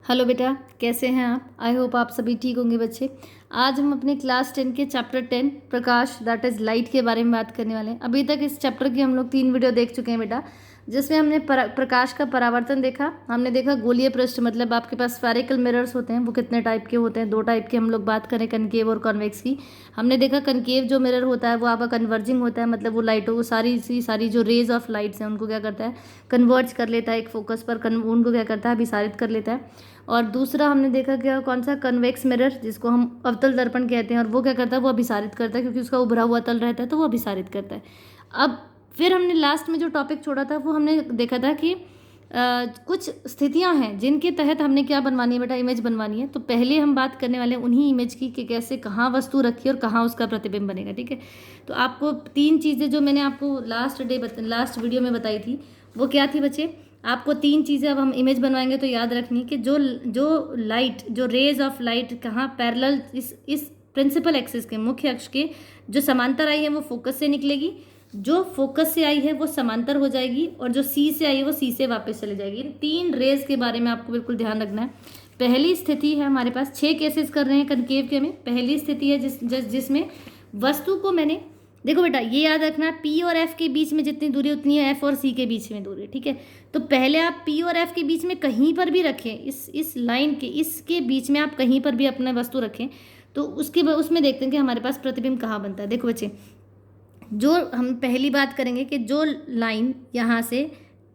Hello बेटा, कैसे हैं आप? आई होप आप सभी ठीक होंगे बच्चे। आज हम अपने क्लास 10 के chapter 10 Prakash that is light के बारे में बात करने वाले हैं। अभी तक इस चैप्टर की हम लोग 3 वीडियो देख चुके हैं बेटा, जिसमें हमने प्रकाश का परावर्तन देखा, हमने देखा गोलीय पृष्ठ मतलब आपके पास स्फेरिकल मिरर्स होते हैं, वो कितने टाइप के होते हैं, 2 टाइप के हम लोग बात करें, कनकेव और कॉन्वेक्स की। हमने देखा कनकेव जो मिरर होता है वो आपका कन्वर्जिंग होता है, मतलब वो लाइटों को सारी जो रेज ऑफ लाइट्स हैं उनको क्या करता है, कन्वर्ज कर लेता है एक फोकस पर, उनको क्या करता है, अभिसारित कर लेता है। और दूसरा हमने देखा क्या, कौन सा, कन्वेक्स मिरर, जिसको हम अवतल दर्पण कहते हैं, और वो क्या करता है, वो अभिसारित करता है, क्योंकि उसका उभरा हुआ तल रहता है तो वो अभिसारित करता है। अब फिर हमने लास्ट में जो टॉपिक छोड़ा था वो हमने देखा था कि कुछ स्थितियां हैं जिनके तहत हमने क्या बनवानी है बेटा, इमेज बनवानी है। तो पहले हम बात करने वाले हैं उन्हीं इमेज की कि कैसे, कहाँ वस्तु रखी और कहाँ उसका प्रतिबिंब बनेगा। ठीक है, तो आपको 3 चीज़ें जो मैंने आपको लास्ट वीडियो में बताई थी वो क्या थी बच्चे? आपको 3 चीज़ें अब हम इमेज बनवाएंगे तो याद रखनी कि जो लाइट, जो रेज ऑफ लाइट कहाँ पैरेलल, इस प्रिंसिपल एक्सिस के, मुख्य अक्ष के जो समांतर आई है वो फोकस से निकलेगी, जो फोकस से आई है वो समांतर हो जाएगी, और जो सी से आई है वो सी से वापस चले जाएगी। इन 3 रेज के बारे में आपको बिल्कुल ध्यान रखना है। पहली स्थिति है, हमारे पास 6 केसेस कर रहे हैं कनकेव के में। पहली स्थिति है जिसमें वस्तु को मैंने, देखो बेटा ये याद रखना, पी और एफ के बीच में जितनी दूरी उतनी है एफ और सी के बीच में दूरी। ठीक है, तो पहले आप पी और एफ के बीच में कहीं पर भी रखें, इस लाइन के, इसके बीच में आप कहीं पर भी अपना वस्तु रखें, तो उसमें देखते हैं कि हमारे पास प्रतिबिंब कहाँ बनता है। देखो बच्चे, जो हम पहली बात करेंगे कि जो लाइन यहाँ से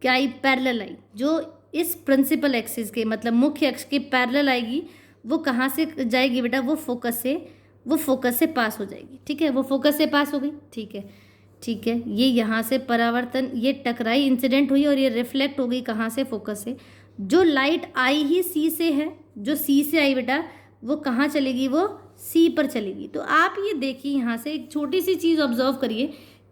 क्या आई, पैरेलल आई, जो इस प्रिंसिपल एक्सिस के मतलब मुख्य अक्ष के पैरेलल आएगी, वो कहाँ से जाएगी बेटा, वो फोकस से पास हो जाएगी। ठीक है, वो फोकस से पास हो गई। ठीक है, ये यहाँ से परावर्तन, ये टकराई, इंसिडेंट हुई और ये रिफ्लेक्ट हो गई कहाँ से, फोकस से। जो लाइट आई ही सी से है, जो सी से आई बेटा, वो कहाँ चलेगी, वो सी पर चलेगी। तो आप ये देखिए, यहाँ से एक छोटी सी चीज़ ऑब्जर्व करिए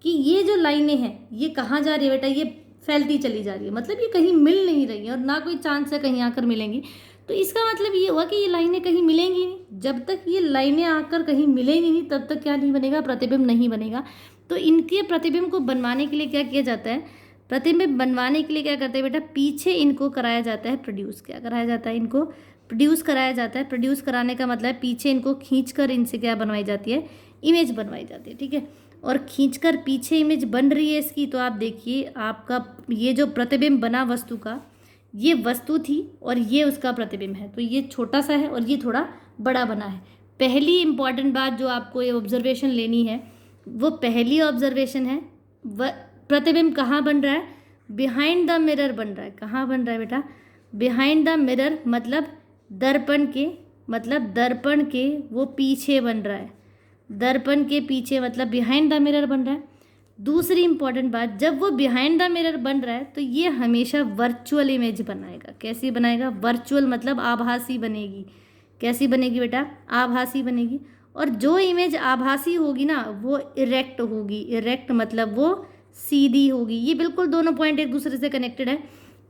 कि ये जो लाइनें हैं ये कहाँ जा रही है बेटा, ये फैलती चली जा रही है, मतलब ये कहीं मिल नहीं रही है और ना कोई चांस है कहीं आकर मिलेंगी। तो इसका मतलब ये हुआ कि ये लाइनें कहीं मिलेंगी नहीं। जब तक ये लाइनें आकर कहीं मिलेंगी नहीं तब तक क्या नहीं बनेगा, प्रतिबिंब नहीं बनेगा। तो इनके प्रतिबिंब को बनवाने के लिए क्या किया जाता है, प्रतिबिंब बनवाने के लिए क्या करते हैं बेटा, पीछे इनको कराया जाता है प्रोड्यूस। क्या कराया जाता है, इनको प्रोड्यूस कराया जाता है। प्रोड्यूस कराने का मतलब पीछे इनको खींचकर इनसे क्या बनवाई जाती है, इमेज बनवाई जाती है। ठीक है, और खींचकर पीछे इमेज बन रही है इसकी, तो आप देखिए आपका ये जो प्रतिबिंब बना वस्तु का, ये वस्तु थी और ये उसका प्रतिबिंब है, तो ये छोटा सा है और ये थोड़ा बड़ा बना है। पहली इंपॉर्टेंट बात जो आपको ये ऑब्जर्वेशन लेनी है, वो पहली ऑब्जर्वेशन है, प्रतिबिंब कहाँ बन रहा है, बिहाइंड द मिरर बन रहा है। कहाँ बन रहा है बेटा, बिहाइंड द मिरर, मतलब दर्पण के वो पीछे बन रहा है, दर्पण के पीछे, मतलब बिहाइंड द मिरर बन रहा है। दूसरी इंपॉर्टेंट बात, जब वो बिहाइंड द मिरर बन रहा है तो ये हमेशा वर्चुअल इमेज बनाएगा। कैसी बनाएगा, वर्चुअल, मतलब आभासी बनेगी। कैसी बनेगी बेटा, आभासी बनेगी। और जो इमेज आभासी होगी ना वो इरेक्ट होगी। इरेक्ट मतलब वो सीधी होगी। ये बिल्कुल दोनों पॉइंट एक दूसरे से कनेक्टेड है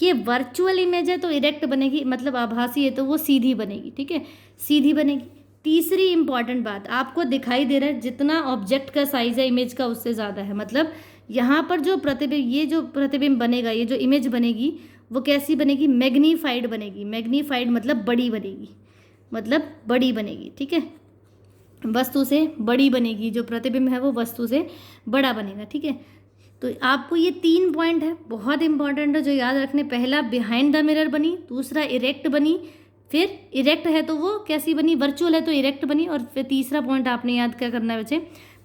कि वर्चुअल इमेज है तो इरेक्ट बनेगी, मतलब आभासी है तो वो सीधी बनेगी। ठीक है, सीधी बनेगी। तीसरी इंपॉर्टेंट बात, आपको दिखाई दे रहा है जितना ऑब्जेक्ट का साइज है इमेज का उससे ज़्यादा है, मतलब यहाँ पर जो प्रतिबिंब, ये जो प्रतिबिंब बनेगा, ये जो इमेज बनेगी वो कैसी बनेगी, मैग्नीफाइड बनेगी। मैग्नीफाइड मतलब बड़ी बनेगी, मतलब बड़ी बनेगी। ठीक है, वस्तु से बड़ी बनेगी, जो प्रतिबिंब है वो वस्तु से बड़ा बनेगा। ठीक है, तो आपको ये 3 पॉइंट है, बहुत इंपॉर्टेंट है, जो याद रखने। पहला बिहाइंड द मिरर बनी, दूसरा इरेक्ट बनी, फिर इरेक्ट है तो वो कैसी बनी, वर्चुअल है तो इरेक्ट बनी, और फिर तीसरा पॉइंट आपने याद क्या करना है बच्चे,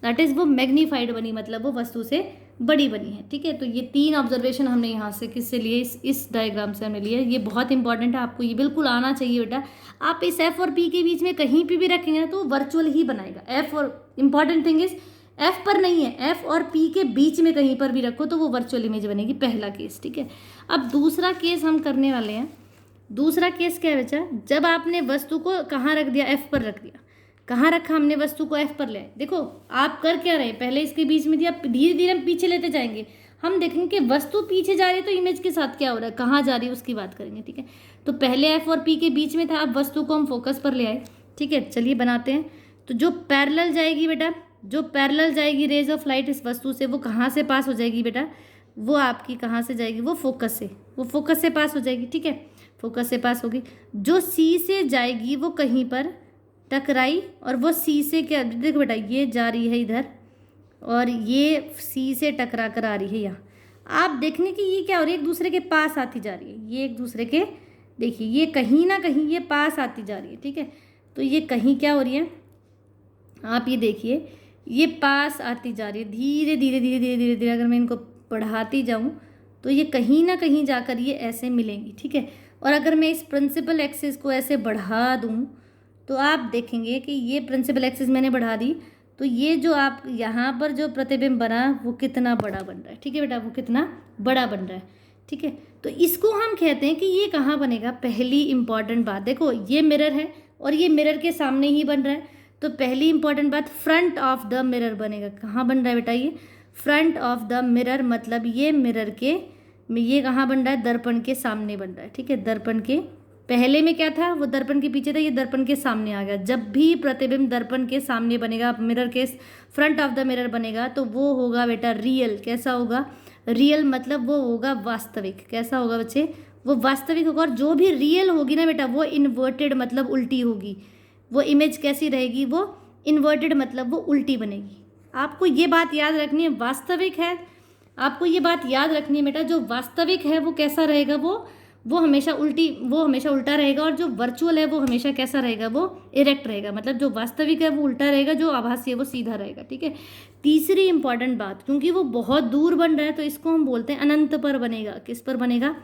दैट इज़ वो मैग्नीफाइड बनी, मतलब वो वस्तु से बड़ी बनी है। ठीक है, तो ये 3 ऑब्जर्वेशन हमने यहाँ से किससे लिए, इस डायग्राम से हमने लिए। ये बहुत इंपॉर्टेंट है, आपको ये बिल्कुल आना चाहिए बेटा। आप इस एफ और पी के बीच में कहीं पे भी रखेंगे ना तो वर्चुअल ही बनाएगा। एफ और इंपॉर्टेंट थिंग इज एफ पर नहीं है, एफ और पी के बीच में कहीं पर भी रखो तो वो वर्चुअल इमेज बनेगी, पहला केस। ठीक है, अब दूसरा केस हम करने वाले हैं। दूसरा केस क्या है बच्चा, जब आपने वस्तु को कहाँ रख दिया, एफ पर रख दिया। कहाँ रखा हमने वस्तु को, एफ पर ले। देखो आप कर क्या रहे हैं, पहले इसके बीच में दिया, धीरे धीरे हम पीछे लेते जाएंगे, हम देखेंगे कि वस्तु पीछे जा रही है तो इमेज के साथ क्या हो रहा है, कहाँ जा रही है उसकी बात करेंगे। ठीक है, तो पहले एफ और पी के बीच में था, अब वस्तु को हम फोकस पर ले आए। ठीक है, चलिए बनाते हैं। तो जो पैरेलल जाएगी बेटा, जो पैरेलल जाएगी रेज ऑफ लाइट इस वस्तु से, वो कहाँ से पास हो जाएगी बेटा, वो आपकी कहाँ से जाएगी, वो फोकस से पास हो जाएगी। ठीक है, फोकस से पास होगी। जो सी से जाएगी वो कहीं पर टकराई और वो सी से क्या, देखो बेटा ये जा रही है इधर और ये सी से टकरा कर आ रही है यहाँ। आप देखेंगे कि ये क्या हो रही है, एक दूसरे के पास आती जा रही है। ये एक दूसरे के, देखिए ये कहीं ना कहीं ये पास आती जा रही है, ठीक है। तो ये कहीं क्या हो रही है, आप ये देखिए ये पास आती जा रही है धीरे धीरे धीरे धीरे धीरे धीरे। अगर मैं इनको बढ़ाती जाऊँ तो ये कहीं ना कहीं जाकर ये ऐसे मिलेंगी, ठीक है। और अगर मैं इस प्रिंसिपल एक्सिस को ऐसे बढ़ा दूँ तो आप देखेंगे कि ये प्रिंसिपल एक्सिस मैंने बढ़ा दी, तो ये जो आप यहाँ पर जो प्रतिबिंब बना वो कितना बड़ा बन रहा है, ठीक है बेटा, वो कितना बड़ा बन रहा है, ठीक है। तो इसको हम कहते हैं कि ये कहाँ बनेगा। पहली इंपॉर्टेंट बात देखो, ये मिरर है और ये मिरर के सामने ही बन रहा है, तो पहली इंपॉर्टेंट बात फ्रंट ऑफ द मिरर बनेगा। कहाँ बन रहा है बेटा, ये फ्रंट ऑफ द मिरर, मतलब ये मिरर के, ये कहाँ बन रहा है, दर्पण के सामने बन रहा है, ठीक है। दर्पण के पहले में क्या था, वो दर्पण के पीछे था, ये दर्पण के सामने आ गया। जब भी प्रतिबिंब दर्पण के सामने बनेगा, मिरर के फ्रंट ऑफ द मिरर बनेगा, तो वो होगा बेटा रियल। कैसा होगा, रियल मतलब वो होगा वास्तविक। कैसा होगा बच्चे, वो वास्तविक होगा। और जो भी रियल होगी ना बेटा वो इन्वर्टेड मतलब उल्टी होगी। वो इमेज कैसी रहेगी, वो इन्वर्टेड मतलब वो उल्टी बनेगी। आपको ये बात याद रखनी है, वास्तविक है, आपको ये बात याद रखनी है बेटा, जो वास्तविक है वो कैसा रहेगा, वो हमेशा उल्टा रहेगा। और जो वर्चुअल है वो हमेशा कैसा रहेगा, वो इरेक्ट रहेगा। मतलब जो वास्तविक है वो उल्टा रहेगा, जो आभासी है वो सीधा रहेगा, ठीक है। तीसरी इंपॉर्टेंट बात, क्योंकि वो बहुत दूर बन रहा है तो इसको हम बोलते हैं अनंत पर बनेगा। किस पर बनेगा,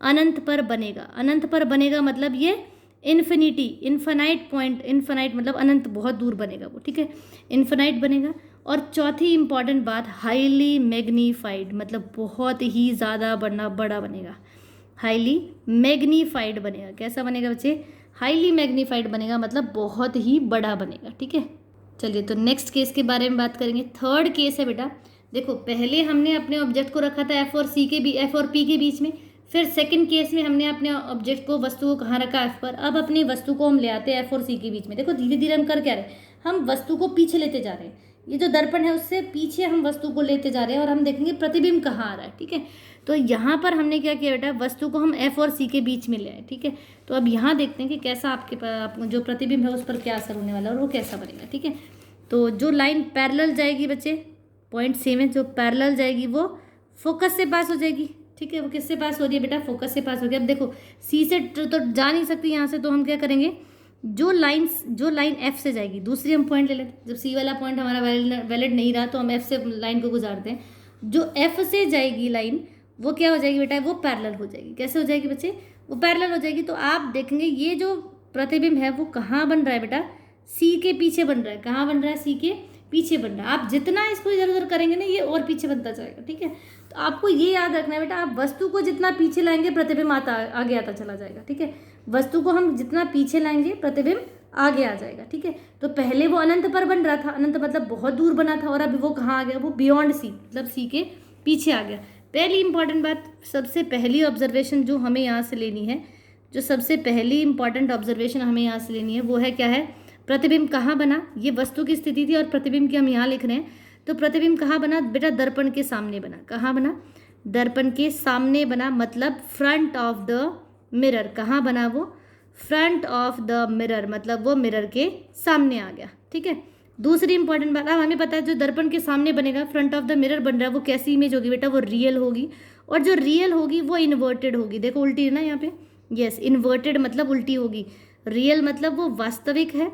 अनंत पर बनेगा। अनंत पर बनेगा मतलब ये इन्फिनिटी, इन्फिनाइट पॉइंट, इन्फिनाइट मतलब अनंत, बहुत दूर बनेगा वो, ठीक है, इन्फिनाइट बनेगा। और चौथी इंपॉर्टेंट बात, हाईली मैग्नीफाइड, मतलब बहुत ही ज़्यादा बड़ा बनेगा। हाईली मैग्नीफाइड बनेगा। कैसा बनेगा बच्चे, हाईली मैग्नीफाइड बनेगा, मतलब बहुत ही बड़ा बनेगा, ठीक है। चलिए तो नेक्स्ट केस के बारे में बात करेंगे। थर्ड केस है बेटा, देखो पहले हमने अपने ऑब्जेक्ट को रखा था एफ और पी के बीच में, फिर सेकंड केस में हमने अपने ऑब्जेक्ट को, वस्तु को कहाँ रखा, एफ पर। अब अपनी वस्तु को हम ले आते हैं एफ और सी के बीच में। देखो धीरे धीरे हम कर क्या रहे हैं, हम वस्तु को पीछे लेते जा रहे हैं। ये जो दर्पण है उससे पीछे हम वस्तु को लेते जा रहे हैं और हम देखेंगे प्रतिबिंब कहाँ आ रहा है, ठीक है। तो यहाँ पर हमने क्या किया बेटा, वस्तु को हम एफ और सी के बीच में ले आए, ठीक है। तो अब यहाँ देखते हैं कि कैसा आपके जो प्रतिबिंब है उस पर क्या असर होने वाला है और वो कैसा बनेगा, ठीक है। तो जो लाइन पैरेलल जाएगी बच्चे, पॉइंट सेम है, जो पैरेलल जाएगी वो फोकस से पास हो जाएगी, ठीक है। वो किससे पास हो रही है बेटा, फोकस से पास हो गया। अब देखो सी से तो जा नहीं सकती यहाँ से, तो हम क्या करेंगे, जो लाइन एफ से जाएगी, दूसरी हम पॉइंट ले लेते हैं। जब सी वाला पॉइंट हमारा वैलिड नहीं रहा तो हम एफ से लाइन को गुजारते हैं। जो एफ से जाएगी लाइन वो क्या हो जाएगी बेटा, वो पैरेलल हो जाएगी। कैसे हो जाएगी बच्चे, वो पैरेलल हो जाएगी। तो आप देखेंगे ये जो प्रतिबिंब है वो कहाँ बन रहा है बेटा, सी के पीछे बन रहा है। कहाँ बन रहा है, सी के पीछे बन रहा है। आप जितना इसको इधर उधर करेंगे ना ये और पीछे बनता जाएगा, ठीक है। तो आपको ये याद रखना है बेटा, आप वस्तु को जितना पीछे लाएंगे प्रतिबिंब आगे आता चला जाएगा, ठीक है। वस्तु को हम जितना पीछे लाएंगे प्रतिबिंब आगे आ जाएगा, ठीक है। तो पहले वो अनंत पर बन रहा था, अनंत मतलब बहुत दूर बना था, और अभी वो कहाँ आ गया, वो बियॉन्ड सी मतलब सी के पीछे आ गया। पहली इंपॉर्टेंट बात, सबसे पहली ऑब्जर्वेशन जो हमें यहाँ से लेनी है, जो सबसे पहली इंपॉर्टेंट ऑब्जर्वेशन हमें यहाँ से लेनी है वो है क्या है, प्रतिबिंब कहाँ बना। ये वस्तु की स्थिति थी और प्रतिबिंब की हम यहाँ लिख रहे हैं। तो प्रतिबिंब कहाँ बना बेटा, दर्पण के सामने बना। कहाँ बना, दर्पण के सामने बना, मतलब फ्रंट ऑफ द मिरर। कहाँ बना वो, फ्रंट ऑफ द मिरर, मतलब वो मिरर के सामने आ गया, ठीक है। दूसरी इंपॉर्टेंट बात, अब हमें पता है जो दर्पण के सामने बनेगा, फ्रंट ऑफ द मिरर बन रहा है, वो कैसी इमेज होगी बेटा, वो रियल होगी। और जो रियल होगी वो इन्वर्टेड होगी। देखो उल्टी है ना यहाँ पे, यस, इन्वर्टेड मतलब उल्टी होगी। रियल मतलब वो वास्तविक है,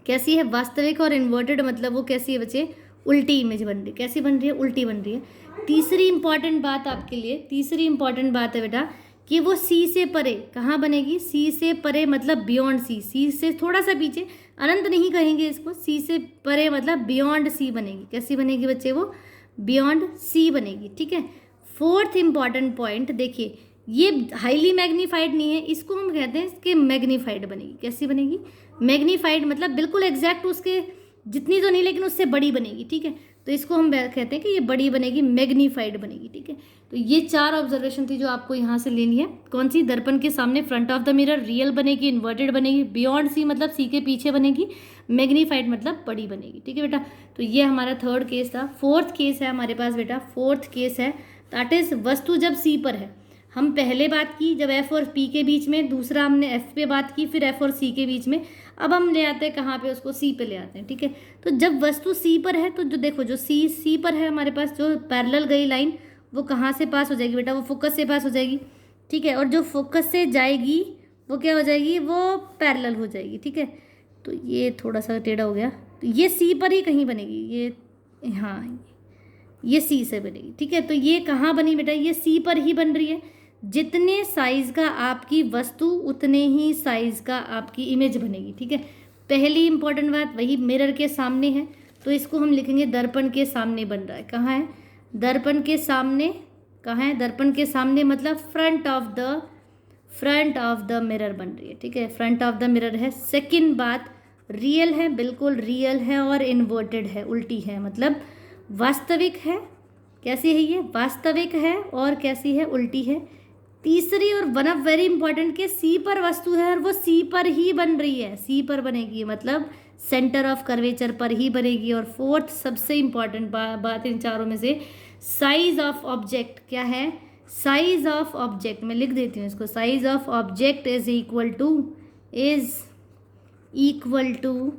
कैसी है, वास्तविक। और इन्वर्टेड मतलब वो कैसी है बच्चे, उल्टी इमेज बन रही है। कैसी बन रही है, उल्टी बन रही है। तीसरी इंपॉर्टेंट बात आपके लिए, तीसरी इंपॉर्टेंट बात है बेटा कि वो सी से परे कहाँ बनेगी, सी से परे मतलब बियॉन्ड सी, सी से थोड़ा सा पीछे, अनंत नहीं कहेंगे इसको, सी से परे मतलब बियॉन्ड सी बनेगी। कैसी बनेगी बच्चे, वो बियॉन्ड सी बनेगी, ठीक है। फोर्थ इंपॉर्टेंट पॉइंट देखिए, ये हाईली मैग्नीफाइड नहीं है, इसको हम कहते हैं कि मैग्नीफाइड बनेगी। कैसी बनेगी, मैग्नीफाइड मतलब बिल्कुल एग्जैक्ट उसके जितनी तो नहीं लेकिन उससे बड़ी बनेगी, ठीक है। तो इसको हम कहते हैं कि ये बड़ी बनेगी, मैग्नीफाइड बनेगी, ठीक है। तो ये चार ऑब्जर्वेशन थी जो आपको यहाँ से लेनी है। कौन सी, दर्पण के सामने, front of the mirror, real बनेगी, इन्वर्टेड बनेगी, बियॉन्ड सी मतलब सी के पीछे बनेगी, मैग्नीफाइड मतलब बड़ी बनेगी, ठीक है बेटा। तो ये हमारा थर्ड केस था। फोर्थ केस है हमारे पास बेटा, फोर्थ केस है दैट इज वस्तु जब सी पर है, हम पहले बात की जब एफ और पी के बीच में, दूसरा हमने एफ पे बात की, फिर एफ और सी के बीच में। अब हम ले आते हैं कहाँ पे, उसको सी पे ले आते हैं, ठीक है। तो जब वस्तु सी पर है तो जो देखो जो सी पर है हमारे पास, जो पैरेलल गई लाइन वो कहाँ से पास हो जाएगी बेटा, वो फोकस से पास हो जाएगी, ठीक है। और जो फोकस से जाएगी वो क्या हो जाएगी, वो पैरेलल हो जाएगी, ठीक है। तो ये थोड़ा सा टेढ़ा हो गया, तो ये सी पर ही कहीं बनेगी, ये हाँ ये सी से बनेगी, ठीक है। तो ये कहाँ बनी बेटा, ये सी पर ही बन रही है। जितने साइज का आपकी वस्तु उतने ही साइज का आपकी इमेज बनेगी, ठीक है। पहली इंपॉर्टेंट बात वही मिरर के सामने है, तो इसको हम लिखेंगे दर्पण के सामने बन रहा है। कहाँ है, दर्पण के सामने, कहाँ है, दर्पण के सामने मतलब फ्रंट ऑफ द मिरर बन रही है, ठीक है। फ्रंट ऑफ द मिरर है। सेकंड बात, रियल है, बिल्कुल रियल है और इन्वर्टेड है, उल्टी है, मतलब वास्तविक है। कैसी है ये, वास्तविक है और कैसी है, उल्टी है। तीसरी और वन ऑफ वेरी इंपॉर्टेंट के सी पर वस्तु है और वो सी पर ही बन रही है, सी पर बनेगी मतलब सेंटर ऑफ कर्वेचर पर ही बनेगी। और फोर्थ सबसे इंपॉर्टेंट बात इन चारों में से, साइज ऑफ ऑब्जेक्ट क्या है, साइज ऑफ ऑब्जेक्ट मैं लिख देती हूँ इसको, size of object is equal to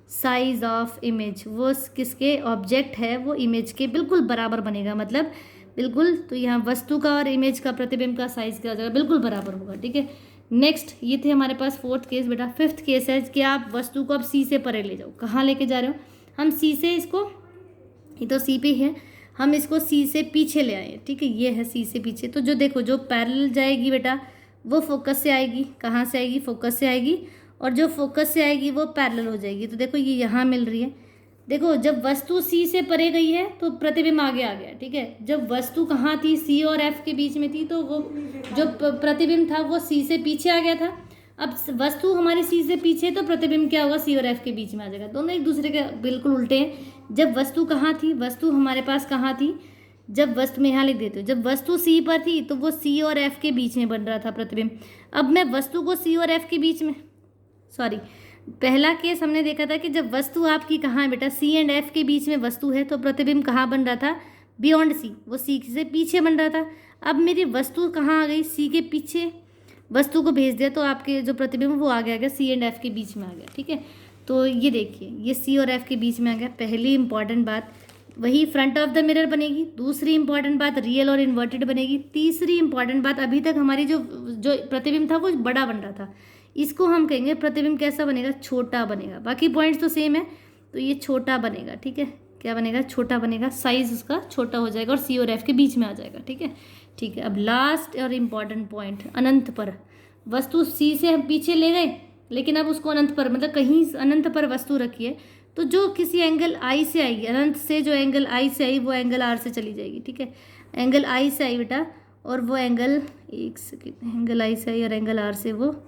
size of image. वो किसके, ऑब्जेक्ट है वो इमेज के बिल्कुल बराबर बनेगा, मतलब बिल्कुल। तो यहाँ वस्तु का और इमेज का प्रतिबिंब का साइज क्या हो जाएगा, बिल्कुल बराबर होगा, ठीक है। नेक्स्ट ये थे हमारे पास फोर्थ केस बेटा। फिफ्थ केस है कि आप वस्तु को अब सी से परे ले जाओ। कहाँ लेके जा रहे हो, हम सी से इसको, ये तो सी पे है, हम इसको सी से पीछे ले आए, ठीक है। ये है सी से पीछे, तो जो देखो जो पैरेलल जाएगी बेटा वो फोकस से आएगी, कहाँ से आएगी, फोकस से आएगी, और जो फोकस से आएगी वो पैरेलल हो जाएगी। तो देखो ये यहाँ मिल रही है। देखो जब वस्तु सी से परे गई है तो प्रतिबिंब आगे आ गया, ठीक है। जब वस्तु कहाँ थी, सी और एफ के बीच में थी, तो वो जो प्रतिबिंब था वो सी से पीछे आ गया था। अब वस्तु हमारी सी से पीछे, तो प्रतिबिंब क्या होगा, सी और एफ के बीच में आ जाएगा। दोनों एक दूसरे के बिल्कुल उल्टे हैं। जब वस्तु कहाँ थी, वस्तु हमारे पास कहाँ थी, जब वस्तु में यहाँ लिख देते हो, जब वस्तु सी पर थी तो वो सी और एफ के बीच में बन रहा था प्रतिबिंब। अब मैं वस्तु को सी और एफ के बीच में, सॉरी, पहला केस हमने देखा था कि जब वस्तु आपकी कहाँ है बेटा, सी एंड एफ के बीच में वस्तु है, तो प्रतिबिंब कहाँ बन रहा था, बियॉन्ड सी, वो सी से पीछे बन रहा था। अब मेरी वस्तु कहाँ आ गई, सी के पीछे, वस्तु को भेज दिया तो आपके जो प्रतिबिंब वो आगे आ गया सी एंड एफ के बीच में आ गया, ठीक है। तो ये देखिए ये सी और एफ के बीच में आ गया। पहली इंपॉर्टेंट बात वही फ्रंट ऑफ द मिरर बनेगी। दूसरी इंपॉर्टेंट बात रियल और इन्वर्टेड बनेगी। तीसरी इंपॉर्टेंट बात, अभी तक हमारी जो प्रतिबिंब था वो बड़ा बन रहा था, इसको हम कहेंगे प्रतिबिंब कैसा बनेगा, छोटा बनेगा। बाकी पॉइंट्स तो सेम है, तो ये छोटा बनेगा, ठीक है। क्या बनेगा, छोटा बनेगा, साइज उसका छोटा हो जाएगा और सी और एफ के बीच में आ जाएगा, ठीक है। ठीक है, अब लास्ट और इम्पॉर्टेंट पॉइंट, अनंत पर। वस्तु सी से हम पीछे ले गए, लेकिन अब उसको अनंत पर, मतलब कहीं अनंत पर वस्तु रखी है, तो जो किसी एंगल आई से आएगी, अनंत से जो एंगल आई से आई वो एंगल आर से चली जाएगी, ठीक है। एंगल आई से आई बेटा, और वो एंगल, एक सेकेंड, एंगल आई से आई और एंगल आर से वो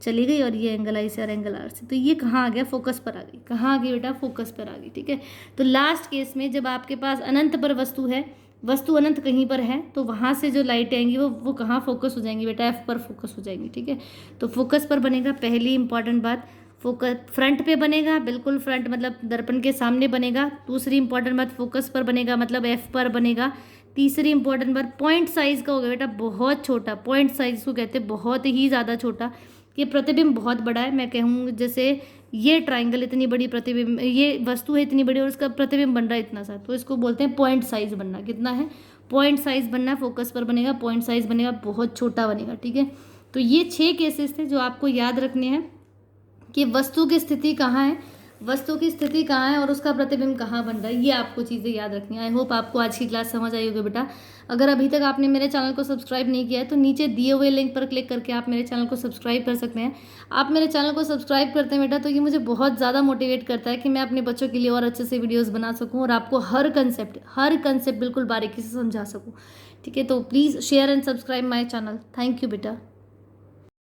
चली गई, और ये एंगल आई से और एंगल आर से, तो ये कहाँ आ गया, फोकस पर आ गई। कहाँ आ गई बेटा, फोकस पर आ गई, ठीक है। तो लास्ट केस में जब आपके पास अनंत पर वस्तु है, वस्तु अनंत कहीं पर है, तो वहाँ से जो लाइट आएंगी वो कहाँ फोकस हो जाएंगी बेटा, एफ पर फोकस हो जाएंगी, ठीक है। तो फोकस पर बनेगा। पहली इंपॉर्टेंट बात, फोकस फ्रंट पे बनेगा, बिल्कुल फ्रंट मतलब दर्पण के सामने बनेगा। दूसरी इंपॉर्टेंट बात, फोकस पर बनेगा मतलब एफ पर बनेगा। तीसरी इंपॉर्टेंट बात, पॉइंट साइज का होगा बेटा, बहुत छोटा। पॉइंट साइज को कहते हैं बहुत ही ज़्यादा छोटा। ये प्रतिबिंब बहुत बड़ा है, मैं कहूँगी जैसे ये ट्राइंगल इतनी बड़ी प्रतिबिंब, ये वस्तु है इतनी बड़ी और उसका प्रतिबिंब बन रहा है इतना सा, तो इसको बोलते हैं पॉइंट साइज बनना। कितना है, पॉइंट साइज बनना। फोकस पर बनेगा, पॉइंट साइज बनेगा, बहुत छोटा बनेगा, ठीक है। तो ये 6 केसेस थे जो आपको याद रखने हैं कि वस्तु की स्थिति कहाँ है, वस्तु की स्थिति कहाँ है और उसका प्रतिबिंब कहाँ बन रहा है, ये आपको चीज़ें याद रखनी है। आई होप आपको आज की क्लास समझ आई होगी बेटा। अगर अभी तक आपने मेरे चैनल को सब्सक्राइब नहीं किया है तो नीचे दिए हुए लिंक पर क्लिक करके आप मेरे चैनल को सब्सक्राइब कर सकते हैं। आप मेरे चैनल को सब्सक्राइब करते हैं बेटा तो ये मुझे बहुत ज़्यादा मोटिवेट करता है कि मैं अपने बच्चों के लिए और अच्छे से वीडियोज़ बना सकूँ और आपको हर कंसेप्ट बिल्कुल बारीकी से समझा सकूँ, ठीक है। तो please share and subscribe my channel. Thank you बेटा।